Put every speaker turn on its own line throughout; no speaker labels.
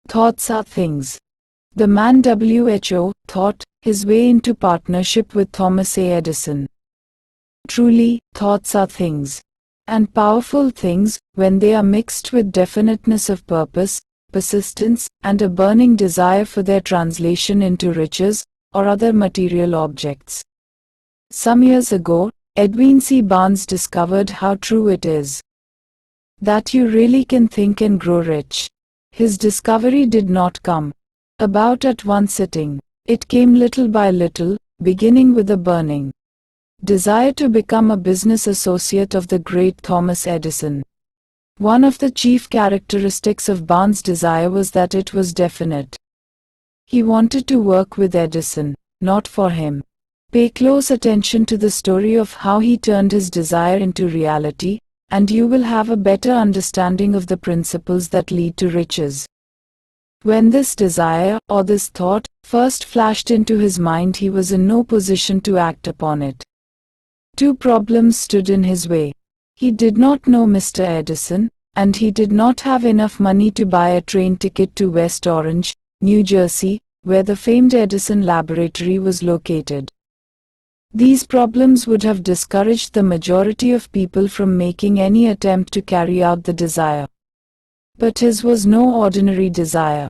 Thoughts are things. The man WHO thought his way into partnership with Thomas A. Edison. Truly, thoughts are things. And powerful things, when they are mixed with definiteness of purpose, persistence, and a burning desire for their translation into riches, or other material objects. Some years ago, Edwin C. Barnes discovered how true it is that you really can think and grow rich. His discovery did not come about at one sitting. It came little by little, beginning with a burning desire to become a business associate of the great Thomas Edison. One of the chief characteristics of Barnes' desire was that it was definite. He wanted to work with Edison, not for him. Pay close attention to the story of how he turned his desire into reality, and you will have a better understanding of the principles that lead to riches. When this desire, or this thought, first flashed into his mind, he was in no position to act upon it. Two problems stood in his way. He did not know Mr. Edison, and he did not have enough money to buy a train ticket to West Orange, New Jersey, where the famed Edison laboratory was located. These problems would have discouraged the majority of people from making any attempt to carry out the desire. But his was no ordinary desire.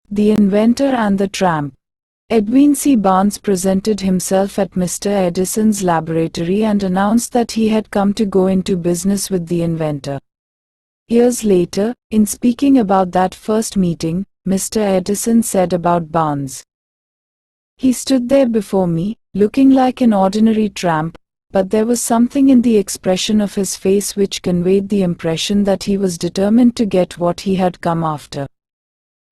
The Inventor and the Tramp. Edwin C. Barnes presented himself at Mr. Edison's laboratory and announced that he had come to go into business with the inventor. Years later, in speaking about that first meeting, Mr. Edison said about Barnes, "He stood there before me, looking like an ordinary tramp, but there was something in the expression of his face which conveyed the impression that he was determined to get what he had come after."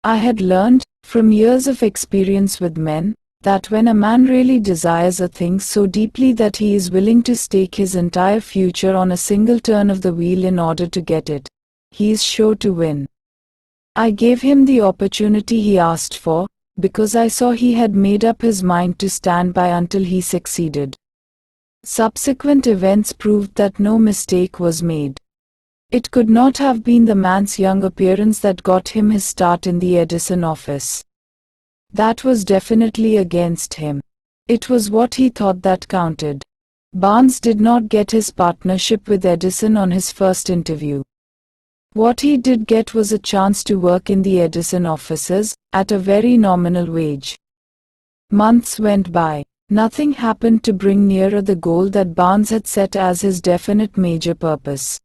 I had learned, from years of experience with men, that when a man really desires a thing so deeply that he is willing to stake his entire future on a single turn of the wheel in order to get it, he is sure to win. I gave him the opportunity he asked for, because I saw he had made up his mind to stand by until he succeeded. Subsequent events proved that no mistake was made. It could not have been the man's young appearance that got him his start in the Edison office. That was definitely against him. It was what he thought that counted. Barnes did not get his partnership with Edison on his first interview. What he did get was a chance to work in the Edison offices, at a very nominal wage. Months went by. Nothing happened to bring nearer the goal that Barnes had set as his definite major purpose.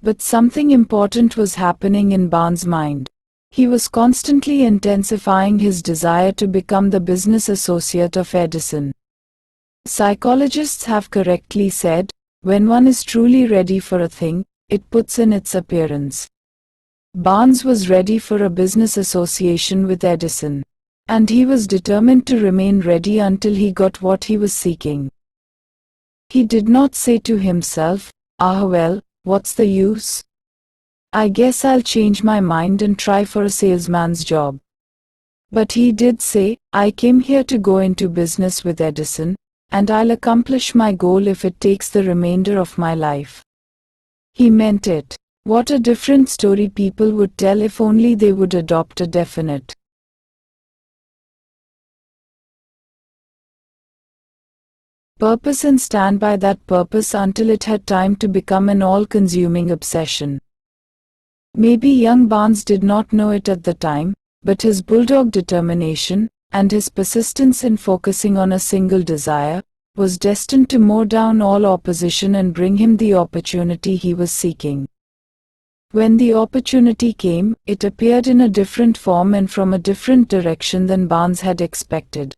But something important was happening in Barnes' mind. He was constantly intensifying his desire to become the business associate of Edison. Psychologists have correctly said, when one is truly ready for a thing, it puts in its appearance. Barnes was ready for a business association with Edison. And he was determined to remain ready until he got what he was seeking. He did not say to himself, well, what's the use? I guess I'll change my mind and try for a salesman's job. But he did say, I came here to go into business with Edison, and I'll accomplish my goal if it takes the remainder of my life. He meant it. What a different story people would tell if only they would adopt a definite purpose and stand by that purpose until it had time to become an all-consuming obsession. Maybe young Barnes did not know it at the time, but his bulldog determination, and his persistence in focusing on a single desire, was destined to mow down all opposition and bring him the opportunity he was seeking. When the opportunity came, it appeared in a different form and from a different direction than Barnes had expected.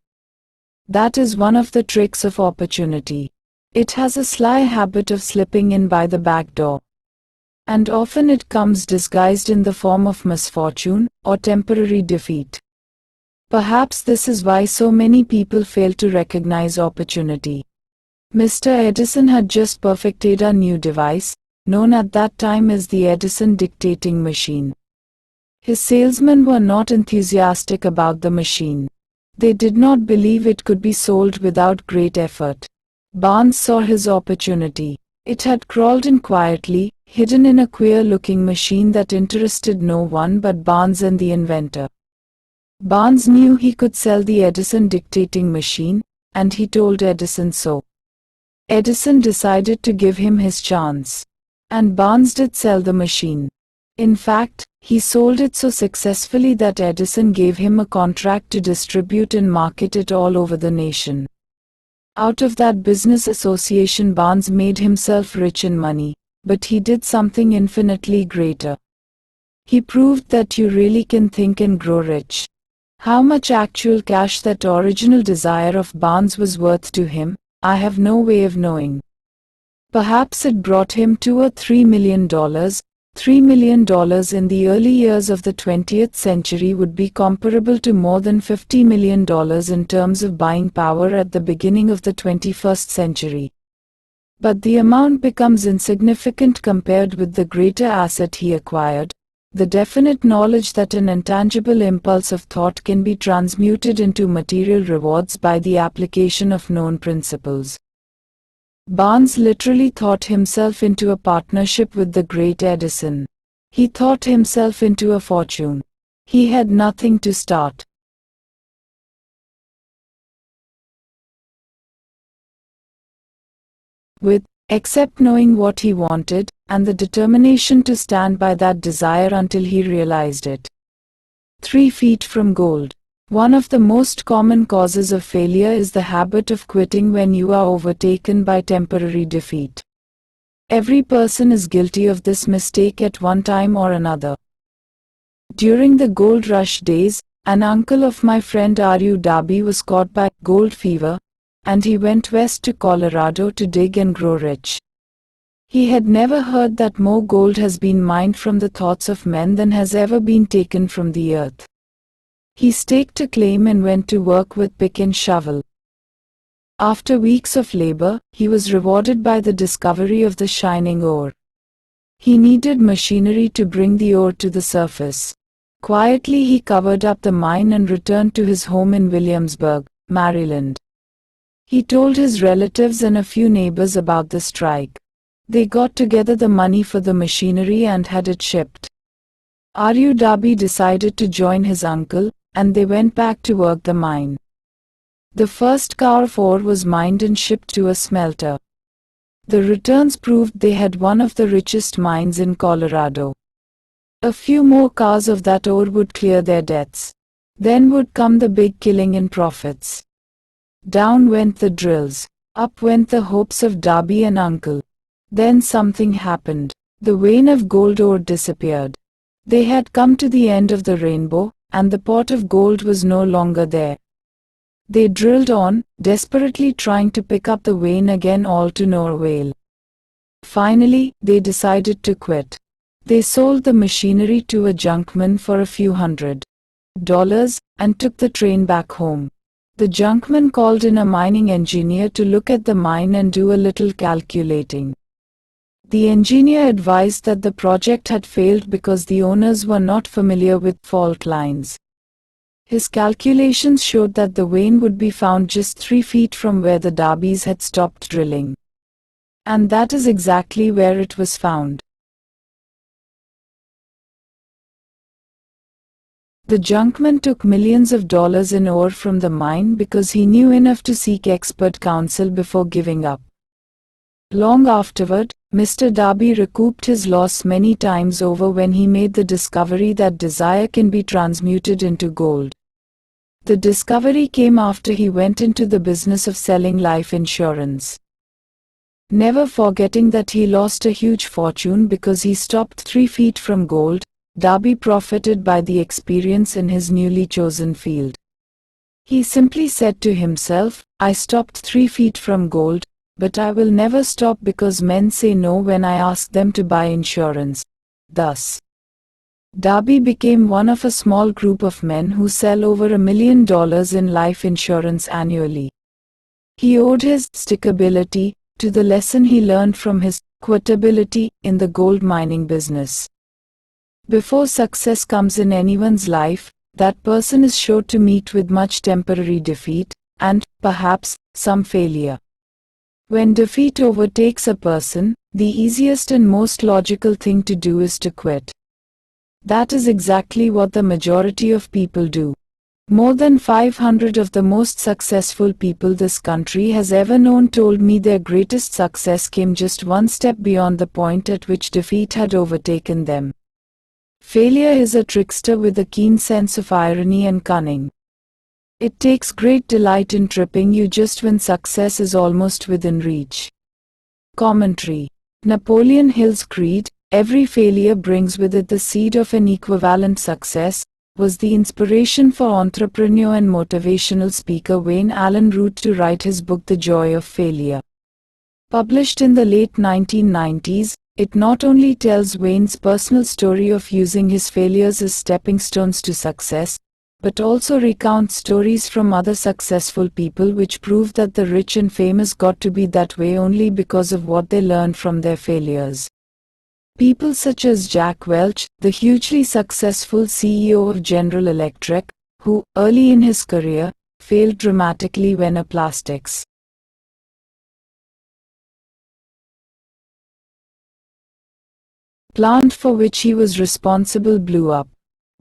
That is one of the tricks of opportunity. It has a sly habit of slipping in by the back door. And often it comes disguised in the form of misfortune, or temporary defeat. Perhaps this is why so many people fail to recognize opportunity. Mr. Edison had just perfected a new device, known at that time as the Edison dictating machine. His salesmen were not enthusiastic about the machine. They did not believe it could be sold without great effort. Barnes saw his opportunity. It had crawled in quietly, hidden in a queer-looking machine that interested no one but Barnes and the inventor. Barnes knew he could sell the Edison dictating machine, and he told Edison so. Edison decided to give him his chance. And Barnes did sell the machine. In fact, he sold it so successfully that Edison gave him a contract to distribute and market it all over the nation. Out of that business association, Barnes made himself rich in money, but he did something infinitely greater. He proved that you really can think and grow rich. How much actual cash that original desire of Barnes was worth to him, I have no way of knowing. Perhaps it brought him $2 or $3 million. $3 million in the early years of the 20th century would be comparable to more than $50 million in terms of buying power at the beginning of the 21st century. But the amount becomes insignificant compared with the greater asset he acquired, the definite knowledge that an intangible impulse of thought can be transmuted into material rewards by the application of known principles. Barnes literally thought himself into a partnership with the great Edison. He thought himself into a fortune. He had nothing to start with, except knowing what he wanted, and the determination to stand by that desire until he realized it. 3 feet from gold. One of the most common causes of failure is the habit of quitting when you are overtaken by temporary defeat. Every person is guilty of this mistake at one time or another. During the gold rush days, an uncle of my friend R.U. Darby was caught by gold fever, and he went west to Colorado to dig and grow rich. He had never heard that more gold has been mined from the thoughts of men than has ever been taken from the earth. He staked a claim and went to work with pick and shovel. After weeks of labor, he was rewarded by the discovery of the shining ore. He needed machinery to bring the ore to the surface. Quietly he covered up the mine and returned to his home in Williamsburg, Maryland. He told his relatives and a few neighbors about the strike. They got together the money for the machinery and had it shipped. R.U. Darby decided to join his uncle, and they went back to work the mine. The first car of ore was mined and shipped to a smelter. The returns proved they had one of the richest mines in Colorado. A few more cars of that ore would clear their debts. Then would come the big killing in profits. Down went the drills. Up went the hopes of Darby and uncle. Then something happened. The vein of gold ore disappeared. They had come to the end of the rainbow, and the pot of gold was no longer there. They drilled on, desperately trying to pick up the vein again, all to no avail. Finally, they decided to quit. They sold the machinery to a junkman for a few $100 and took the train back home. The junkman called in a mining engineer to look at the mine and do a little calculating. The engineer advised that the project had failed because the owners were not familiar with fault lines. His calculations showed that the vein would be found just 3 feet from where the Darbys had stopped drilling. And that is exactly where it was found. The junkman took millions of dollars in ore from the mine because he knew enough to seek expert counsel before giving up. Long afterward, Mr. Darby recouped his loss many times over when he made the discovery that desire can be transmuted into gold. The discovery came after he went into the business of selling life insurance. Never forgetting that he lost a huge fortune because he stopped 3 feet from gold, Darby profited by the experience in his newly chosen field. He simply said to himself, "I stopped 3 feet from gold, but I will never stop because men say no when I ask them to buy insurance." Thus, Darby became one of a small group of men who sell over $1 million in life insurance annually. He owed his stickability to the lesson he learned from his quitability in the gold mining business. Before success comes in anyone's life, that person is sure to meet with much temporary defeat, and, perhaps, some failure. When defeat overtakes a person, the easiest and most logical thing to do is to quit. That is exactly what the majority of people do. More than 500 of the most successful people this country has ever known told me their greatest success came just one step beyond the point at which defeat had overtaken them. Failure is a trickster with a keen sense of irony and cunning. It takes great delight in tripping you just when success is almost within reach. Commentary. Napoleon Hill's creed, "Every failure brings with it the seed of an equivalent success," was the inspiration for entrepreneur and motivational speaker Wayne Allen Root to write his book The Joy of Failure. Published in the late 1990s, it not only tells Wayne's personal story of using his failures as stepping stones to success, but also recounts stories from other successful people which prove that the rich and famous got to be that way only because of what they learned from their failures. People such as Jack Welch, the hugely successful CEO of General Electric, who, early in his career, failed dramatically when a plastics plant for which he was responsible blew up.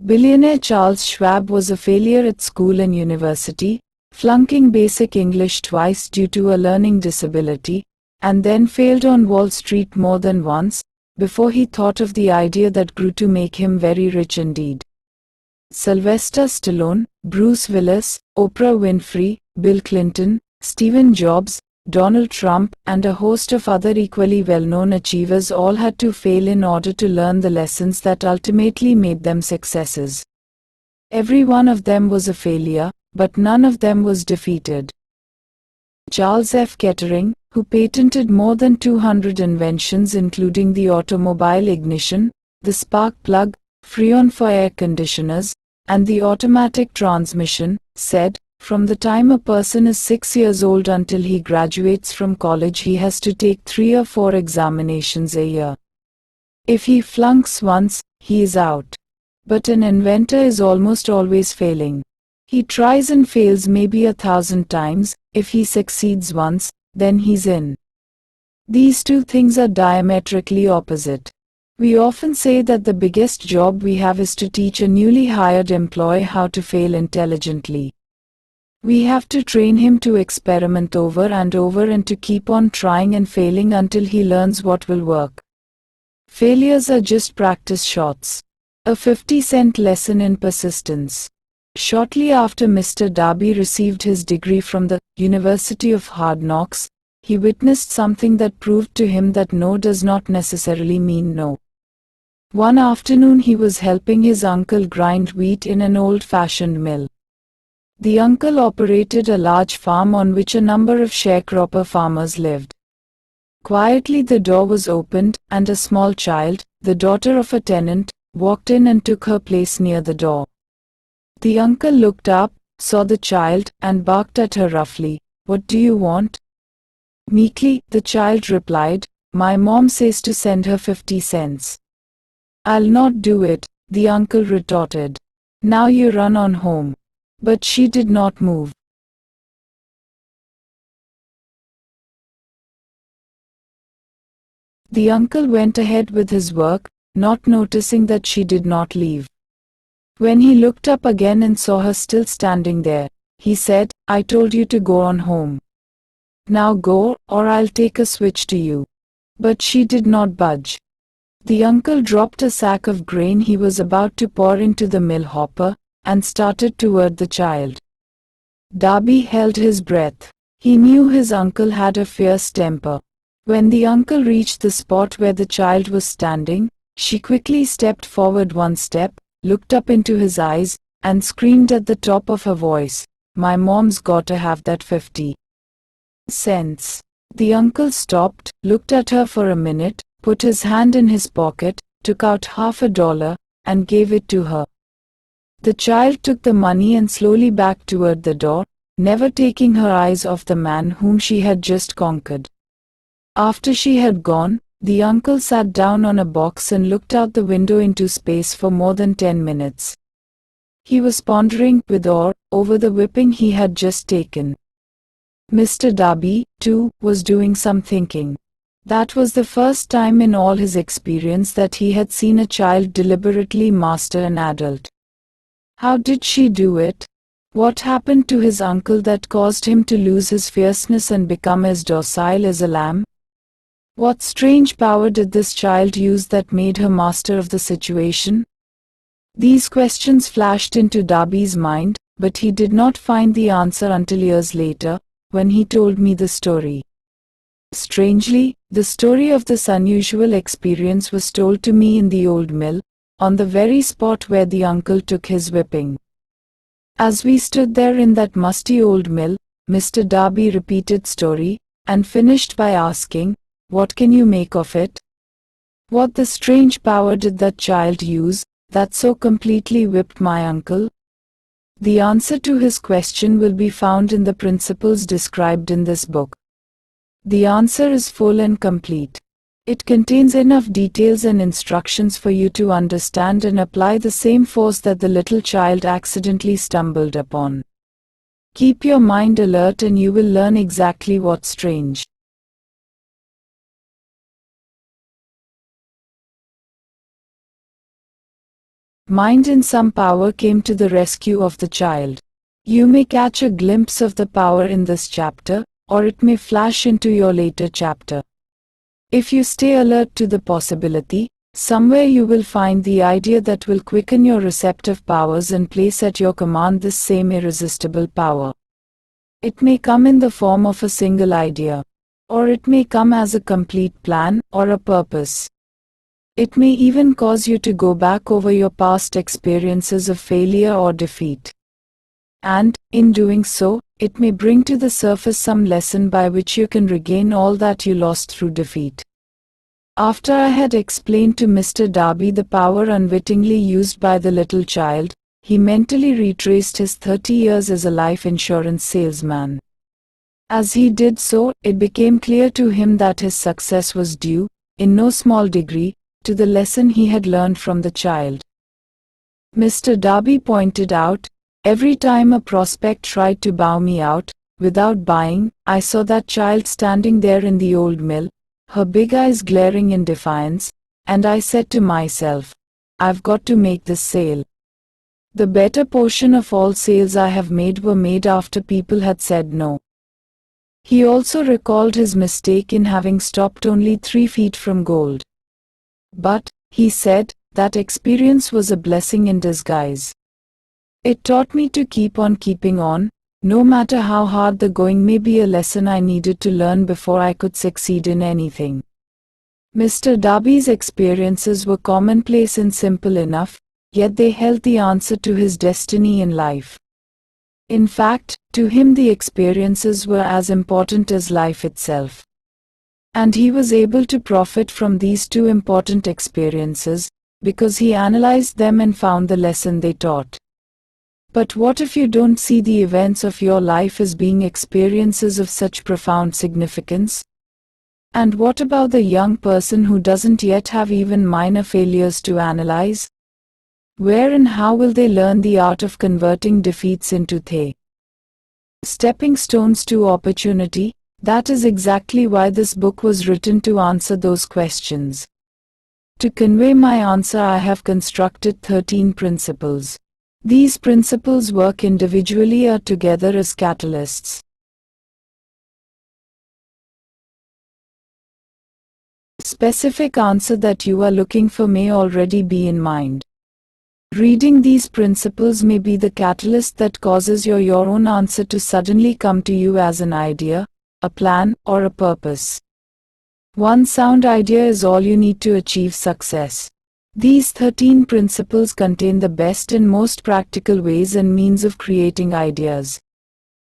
Billionaire Charles Schwab was a failure at school and university, flunking basic English twice due to a learning disability, and then failed on Wall Street more than once, before he thought of the idea that grew to make him very rich indeed. Sylvester Stallone, Bruce Willis, Oprah Winfrey, Bill Clinton, Steve Jobs, Donald Trump, and a host of other equally well-known achievers all had to fail in order to learn the lessons that ultimately made them successes. Every one of them was a failure, but none of them was defeated. Charles F. Kettering, who patented more than 200 inventions including the automobile ignition, the spark plug, Freon for air conditioners, and the automatic transmission, said, "From the time a person is 6 years old until he graduates from college he has to take 3 or 4 examinations a year. If he flunks once, he is out. But an inventor is almost always failing. He tries and fails maybe 1,000 times, if he succeeds once, then he's in." These two things are diametrically opposite. We often say that the biggest job we have is to teach a newly hired employee how to fail intelligently. We have to train him to experiment over and over and to keep on trying and failing until he learns what will work. Failures are just practice shots. A 50-cent lesson in persistence. Shortly after Mr. Darby received his degree from the University of Hard Knocks, he witnessed something that proved to him that no does not necessarily mean no. One afternoon he was helping his uncle grind wheat in an old-fashioned mill. The uncle operated a large farm on which a number of sharecropper farmers lived. Quietly the door was opened, and a small child, the daughter of a tenant, walked in and took her place near the door. The uncle looked up, saw the child, and barked at her roughly, "What do you want?" Meekly, the child replied, "My mom says to send her 50 cents. "I'll not do it," the uncle retorted. "Now you run on home." But she did not move. The uncle went ahead with his work, not noticing that she did not leave. When he looked up again and saw her still standing there, he said, "I told you to go on home. Now go, or I'll take a switch to you." But she did not budge. The uncle dropped a sack of grain he was about to pour into the mill hopper, and started toward the child. Darby held his breath. He knew his uncle had a fierce temper. When the uncle reached the spot where the child was standing, she quickly stepped forward one step, looked up into his eyes, and screamed at the top of her voice, "My mom's gotta have that 50 cents." The uncle stopped, looked at her for a minute, put his hand in his pocket, took out $50, and gave it to her. The child took the money and slowly backed toward the door, never taking her eyes off the man whom she had just conquered. After she had gone, the uncle sat down on a box and looked out the window into space for more than 10 minutes. He was pondering, with awe, over the whipping he had just taken. Mr. Darby, too, was doing some thinking. That was the first time in all his experience that he had seen a child deliberately master an adult. How did she do it? What happened to his uncle that caused him to lose his fierceness and become as docile as a lamb? What strange power did this child use that made her master of the situation? These questions flashed into Darby's mind, but he did not find the answer until years later, when he told me the story. Strangely, the story of this unusual experience was told to me in the old mill, on the very spot where the uncle took his whipping. As we stood there in that musty old mill, Mr. Darby repeated story, and finished by asking, "What can you make of it? What the strange power did that child use, that so completely whipped my uncle?" The answer to his question will be found in the principles described in this book. The answer is full and complete. It contains enough details and instructions for you to understand and apply the same force that the little child accidentally stumbled upon. Keep your mind alert and you will learn exactly what's strange. Mind and some power came to the rescue of the child. You may catch a glimpse of the power in this chapter, or it may flash into your later chapter. If you stay alert to the possibility, somewhere you will find the idea that will quicken your receptive powers and place at your command this same irresistible power. It may come in the form of a single idea, or it may come as a complete plan or a purpose. It may even cause you to go back over your past experiences of failure or defeat. And, in doing so, it may bring to the surface some lesson by which you can regain all that you lost through defeat. After I had explained to Mr. Darby the power unwittingly used by the little child, he mentally retraced his 30 years as a life insurance salesman. As he did so, it became clear to him that his success was due, in no small degree, to the lesson he had learned from the child. Mr. Darby pointed out, every time a prospect tried to bow me out, without buying, I saw that child standing there in the old mill, her big eyes glaring in defiance, and I said to myself, I've got to make this sale. The better portion of all sales I have made were made after people had said no. He also recalled his mistake in having stopped only 3 feet from gold. But, he said, that experience was a blessing in disguise. It taught me to keep on keeping on, no matter how hard the going may be, a lesson I needed to learn before I could succeed in anything. Mr. Darby's experiences were commonplace and simple enough, yet they held the answer to his destiny in life. In fact, to him the experiences were as important as life itself. And he was able to profit from these 2 important experiences, because he analyzed them and found the lesson they taught. But what if you don't see the events of your life as being experiences of such profound significance? And what about the young person who doesn't yet have even minor failures to analyze? Where and how will they learn the art of converting defeats into stepping stones to opportunity? That is exactly why this book was written, to answer those questions. To convey my answer, I have constructed 13 principles. These principles work individually or together as catalysts. Specific answer that you are looking for may already be in mind. Reading these principles may be the catalyst that causes your own answer to suddenly come to you as an idea, a plan, or a purpose. One sound idea is all you need to achieve success. These 13 principles contain the best and most practical ways and means of creating ideas.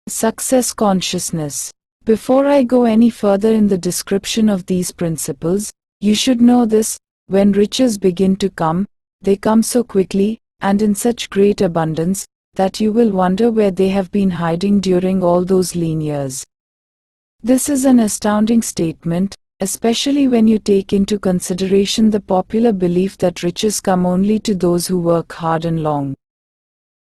Success consciousness. Before I go any further in the description of these principles, you should know this: when riches begin to come, they come so quickly, and in such great abundance, that you will wonder where they have been hiding during all those lean years. This is an astounding statement, especially when you take into consideration the popular belief that riches come only to those who work hard and long.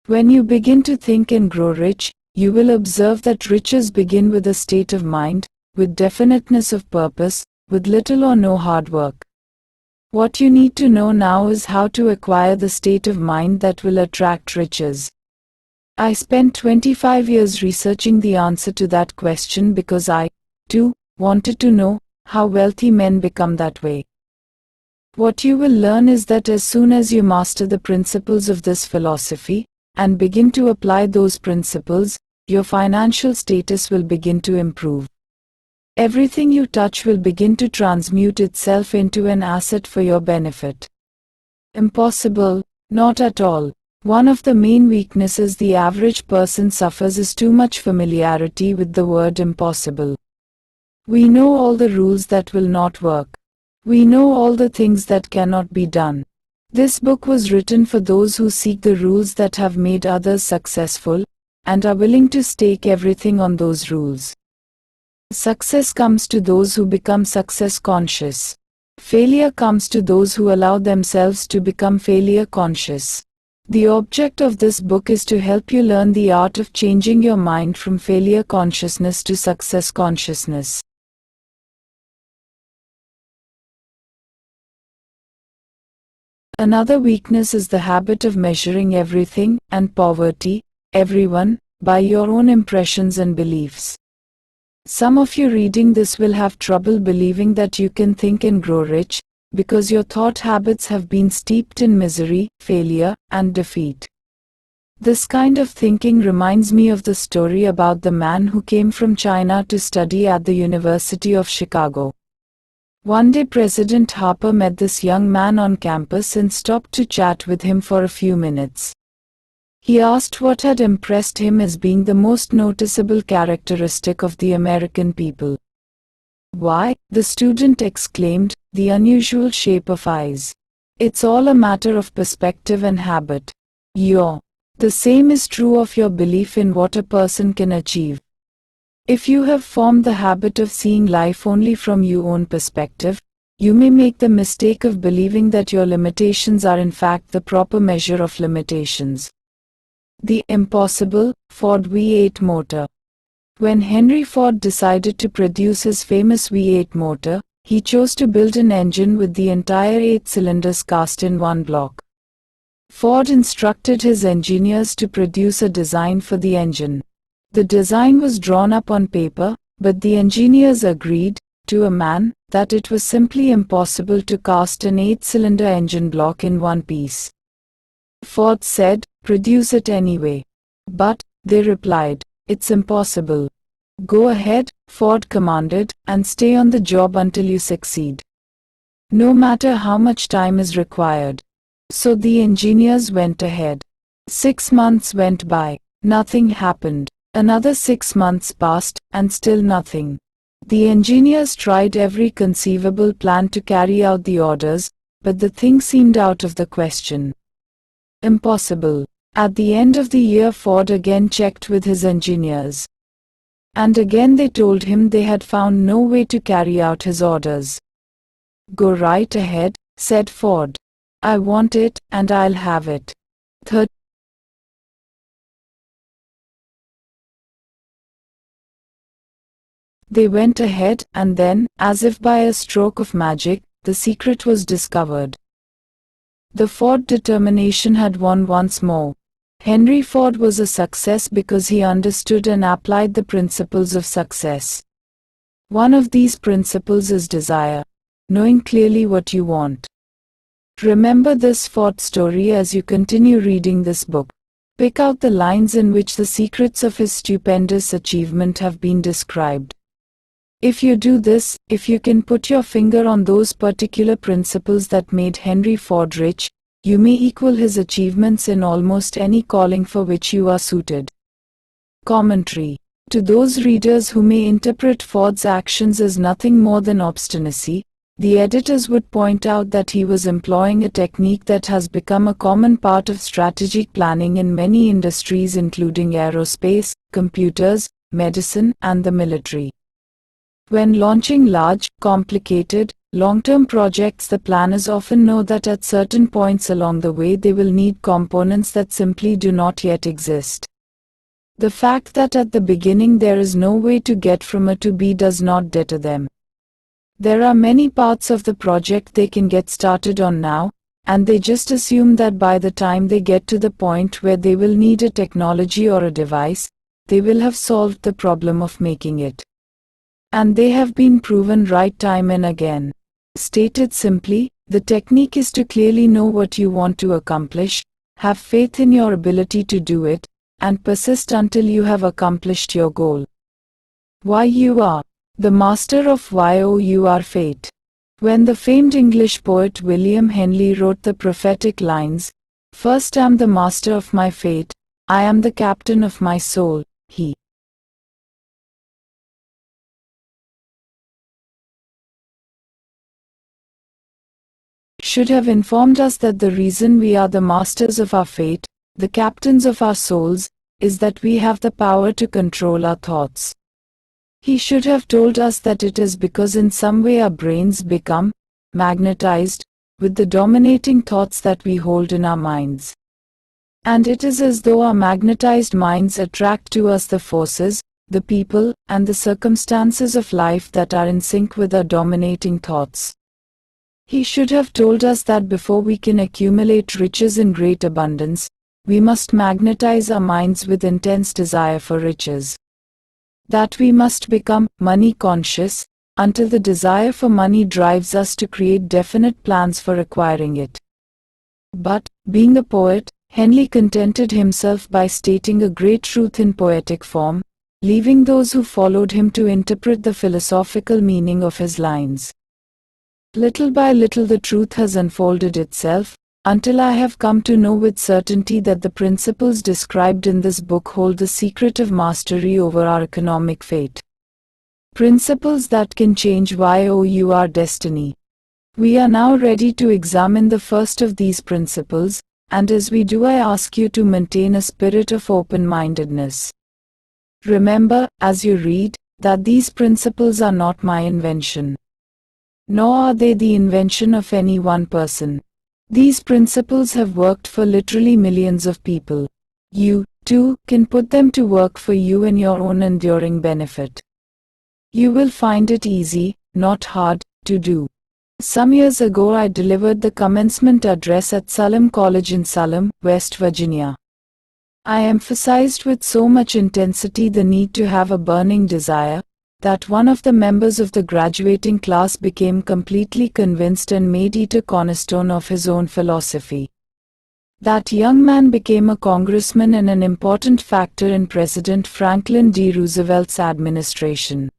When you begin to think and grow rich, you will observe that riches begin with a state of mind, with definiteness of purpose, with little or no hard work. What you need to know now is how to acquire the state of mind that will attract riches. I spent 25 years researching the answer to that question because I, too, wanted to know how wealthy men become that way. What you will learn is that as soon as you master the principles of this philosophy, and begin to apply those principles, your financial status will begin to improve. Everything you touch will begin to transmute itself into an asset for your benefit. Impossible? Not at all. One of the main weaknesses the average person suffers is too much familiarity with the word impossible. We know all the rules that will not work. We know all the things that cannot be done. This book was written for those who seek the rules that have made others successful, and are willing to stake everything on those rules. Success comes to those who become success conscious. Failure comes to those who allow themselves to become failure conscious. The object of this book is to help you learn the art of changing your mind from failure consciousness to success consciousness. Another weakness is the habit of measuring everything, and poverty, everyone, by your own impressions and beliefs. Some of you reading this will have trouble believing that you can think and grow rich, because your thought habits have been steeped in misery, failure, and defeat. This kind of thinking reminds me of the story about the man who came from China to study at the University of Chicago. One day President Harper met this young man on campus and stopped to chat with him for a few minutes. He asked what had impressed him as being the most noticeable characteristic of the American people. "Why," the student exclaimed, "the unusual shape of eyes. It's all a matter of perspective and habit. The same is true of your belief in what a person can achieve. If you have formed the habit of seeing life only from your own perspective, you may make the mistake of believing that your limitations are in fact the proper measure of limitations." The impossible, Ford V8 motor. When Henry Ford decided to produce his famous V8 motor, he chose to build an engine with the entire 8 cylinders cast in one block. Ford instructed his engineers to produce a design for the engine. The design was drawn up on paper, but the engineers agreed, to a man, that it was simply impossible to cast an 8-cylinder engine block in one piece. Ford said, "Produce it anyway." "But," they replied, "it's impossible." "Go ahead," Ford commanded, "and stay on the job until you succeed. No matter how much time is required." So the engineers went ahead. 6 months went by. Nothing happened. Another 6 months passed, and still nothing. The engineers tried every conceivable plan to carry out the orders, but the thing seemed out of the question. Impossible. At the end of the year Ford again checked with his engineers. And again they told him they had found no way to carry out his orders. "Go right ahead," said Ford. "I want it, and I'll have it." Third, they went ahead, and then, as if by a stroke of magic, the secret was discovered. The Ford determination had won once more. Henry Ford was a success because he understood and applied the principles of success. One of these principles is desire, knowing clearly what you want. Remember this Ford story as you continue reading this book. Pick out the lines in which the secrets of his stupendous achievement have been described. If you do this, if you can put your finger on those particular principles that made Henry Ford rich, you may equal his achievements in almost any calling for which you are suited. Commentary. To those readers who may interpret Ford's actions as nothing more than obstinacy, the editors would point out that he was employing a technique that has become a common part of strategic planning in many industries including aerospace, computers, medicine, and the military. When launching large, complicated, long-term projects, the planners often know that at certain points along the way they will need components that simply do not yet exist. The fact that at the beginning there is no way to get from A to B does not deter them. There are many parts of the project they can get started on now, and they just assume that by the time they get to the point where they will need a technology or a device, they will have solved the problem of making it. And they have been proven right time and again. Stated simply, the technique is to clearly know what you want to accomplish, have faith in your ability to do it, and persist until you have accomplished your goal. Why you are the master of your fate. When the famed English poet William Henley wrote the prophetic lines, "First am the master of my fate, I am the captain of my soul," he should have informed us that the reason we are the masters of our fate, the captains of our souls, is that we have the power to control our thoughts. He should have told us that it is because in some way our brains become magnetized with the dominating thoughts that we hold in our minds. And it is as though our magnetized minds attract to us the forces, the people, and the circumstances of life that are in sync with our dominating thoughts. He should have told us that before we can accumulate riches in great abundance, we must magnetize our minds with intense desire for riches. That we must become money conscious, until the desire for money drives us to create definite plans for acquiring it. But, being a poet, Henley contented himself by stating a great truth in poetic form, leaving those who followed him to interpret the philosophical meaning of his lines. Little by little the truth has unfolded itself, until I have come to know with certainty that the principles described in this book hold the secret of mastery over our economic fate. Principles that can change your destiny. We are now ready to examine the first of these principles, and as we do I ask you to maintain a spirit of open-mindedness. Remember, as you read, that these principles are not my invention. Nor are they the invention of any one person. These principles have worked for literally millions of people. You, too, can put them to work for you in your own enduring benefit. You will find it easy, not hard, to do. Some years ago I delivered the commencement address at Salem College in Salem, West Virginia. I emphasized with so much intensity the need to have a burning desire, that one of the members of the graduating class became completely convinced and made it a cornerstone of his own philosophy. That young man became a congressman and an important factor in President Franklin D. Roosevelt's administration.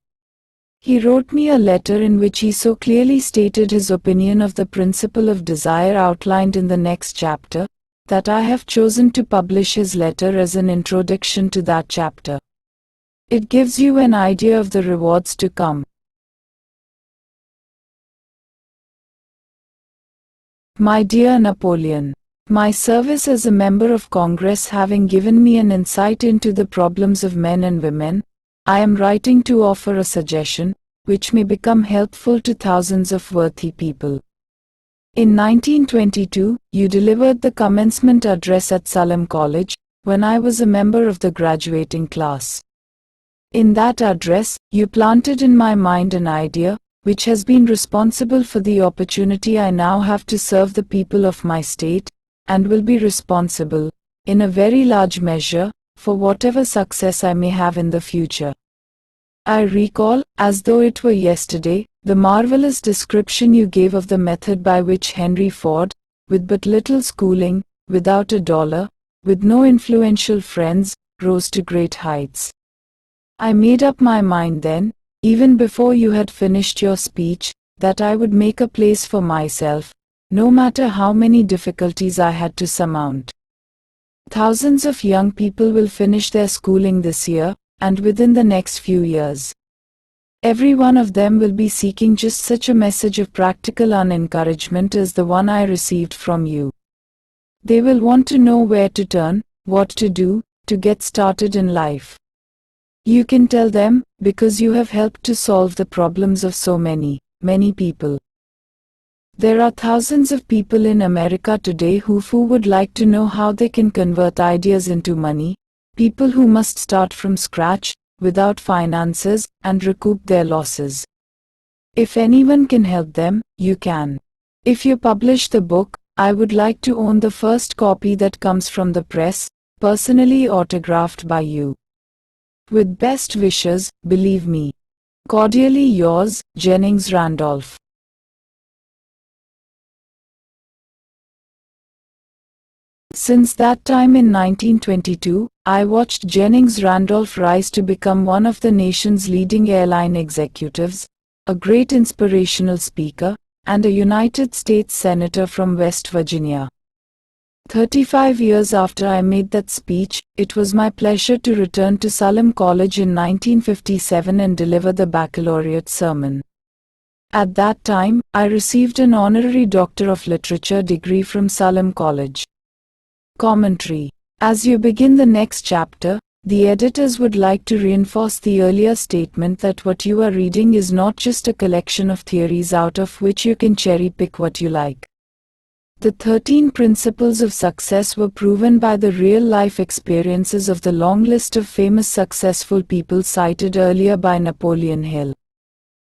He wrote me a letter in which he so clearly stated his opinion of the principle of desire outlined in the next chapter, that I have chosen to publish his letter as an introduction to that chapter. It gives you an idea of the rewards to come. My dear Napoleon, my service as a member of Congress having given me an insight into the problems of men and women, I am writing to offer a suggestion, which may become helpful to thousands of worthy people. In 1922, you delivered the commencement address at Salem College, when I was a member of the graduating class. In that address, you planted in my mind an idea, which has been responsible for the opportunity I now have to serve the people of my state, and will be responsible, in a very large measure, for whatever success I may have in the future. I recall, as though it were yesterday, the marvelous description you gave of the method by which Henry Ford, with but little schooling, without a dollar, with no influential friends, rose to great heights. I made up my mind then, even before you had finished your speech, that I would make a place for myself, no matter how many difficulties I had to surmount. Thousands of young people will finish their schooling this year, and within the next few years. Every one of them will be seeking just such a message of practical encouragement as the one I received from you. They will want to know where to turn, what to do, to get started in life. You can tell them, because you have helped to solve the problems of so many, many people. There are thousands of people in America today who would like to know how they can convert ideas into money, people who must start from scratch, without finances, and recoup their losses. If anyone can help them, you can. If you publish the book, I would like to own the first copy that comes from the press, personally autographed by you. With best wishes, believe me. Cordially yours, Jennings Randolph. Since that time in 1922, I watched Jennings Randolph rise to become one of the nation's leading airline executives, a great inspirational speaker, and a United States Senator from West Virginia. 35 years after I made that speech, it was my pleasure to return to Salem College in 1957 and deliver the baccalaureate sermon. At that time, I received an honorary Doctor of Literature degree from Salem College. Commentary. As you begin the next chapter, the editors would like to reinforce the earlier statement that what you are reading is not just a collection of theories out of which you can cherry-pick what you like. The 13 principles of success were proven by the real-life experiences of the long list of famous successful people cited earlier by Napoleon Hill.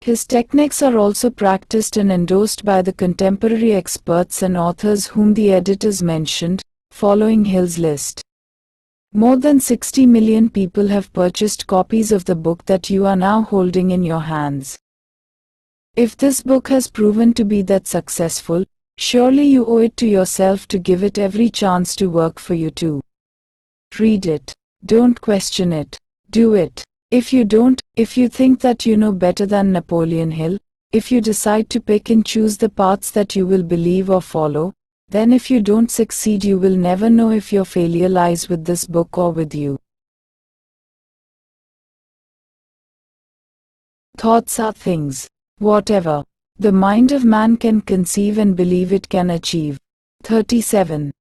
His techniques are also practiced and endorsed by the contemporary experts and authors whom the editors mentioned, following Hill's list. More than 60 million people have purchased copies of the book that you are now holding in your hands. If this book has proven to be that successful, surely you owe it to yourself to give it every chance to work for you too. Read it. Don't question it. Do it. If you don't, if you think that you know better than Napoleon Hill, if you decide to pick and choose the paths that you will believe or follow, then if you don't succeed you will never know if your failure lies with this book or with you. Thoughts are things. Whatever the mind of man can conceive and believe it can achieve. 37.